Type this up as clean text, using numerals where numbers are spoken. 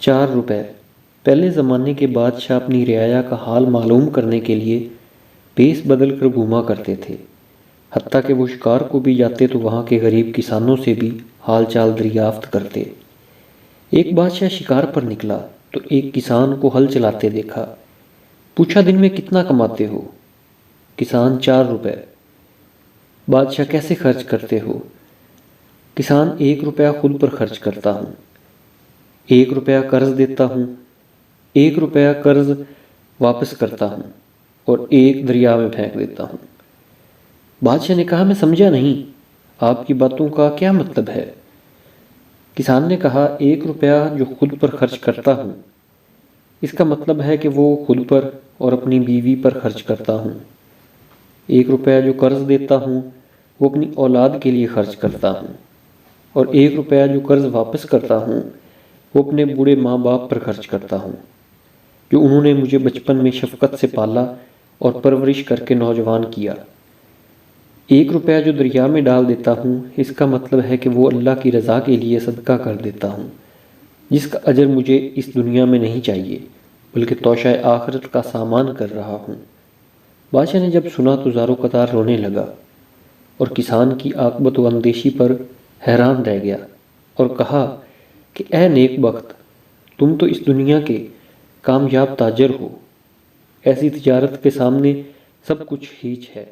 4 روپے۔ پہلے زمانے کے بادشاہ اپنی رعایا کا حال معلوم کرنے کے لیے بھیس بدل کر گھوما کرتے تھے، حتیٰ کہ وہ شکار کو بھی جاتے تو وہاں کے غریب کسانوں سے بھی حال چال دریافت کرتے۔ ایک بادشاہ شکار پر نکلا تو ایک کسان کو ہل چلاتے دیکھا۔ پوچھا، دن میں کتنا کماتے ہو؟ کسان، 4 روپے۔ بادشاہ، کیسے خرچ کرتے ہو؟ کسان، 1 روپیہ خود پر خرچ کرتا ہوں، 1 روپیہ قرض دیتا ہوں، 1 روپیہ قرض واپس کرتا ہوں اور 1 دریا میں پھینک دیتا ہوں۔ بادشاہ نے کہا، میں سمجھا نہیں، آپ کی باتوں کا کیا مطلب ہے؟ کسان نے کہا، 1 روپیہ جو خود پر خرچ کرتا ہوں، اس کا مطلب ہے کہ وہ خود پر اور اپنی بیوی پر خرچ کرتا ہوں۔ 1 روپیہ جو قرض دیتا ہوں وہ اپنی اولاد کے لیے خرچ کرتا ہوں، اور 1 روپیہ جو قرض واپس کرتا ہوں وہ اپنے بوڑھے ماں باپ پر خرچ کرتا ہوں، جو انہوں نے مجھے بچپن میں شفقت سے پالا اور پرورش کر کے نوجوان کیا۔ 1 روپیہ جو دریا میں ڈال دیتا ہوں، اس کا مطلب ہے کہ وہ اللہ کی رضا کے لیے صدقہ کر دیتا ہوں، جس کا اجر مجھے اس دنیا میں نہیں چاہیے بلکہ توشہ آخرت کا سامان کر رہا ہوں۔ بادشاہ نے جب سنا تو زارو قطار رونے لگا اور کسان کی عاقبت و اندیشی پر حیران رہ گیا اور کہا کہ اے نیک بخت، تم تو اس دنیا کے کامیاب تاجر ہو، ایسی تجارت کے سامنے سب کچھ ہیچ ہے۔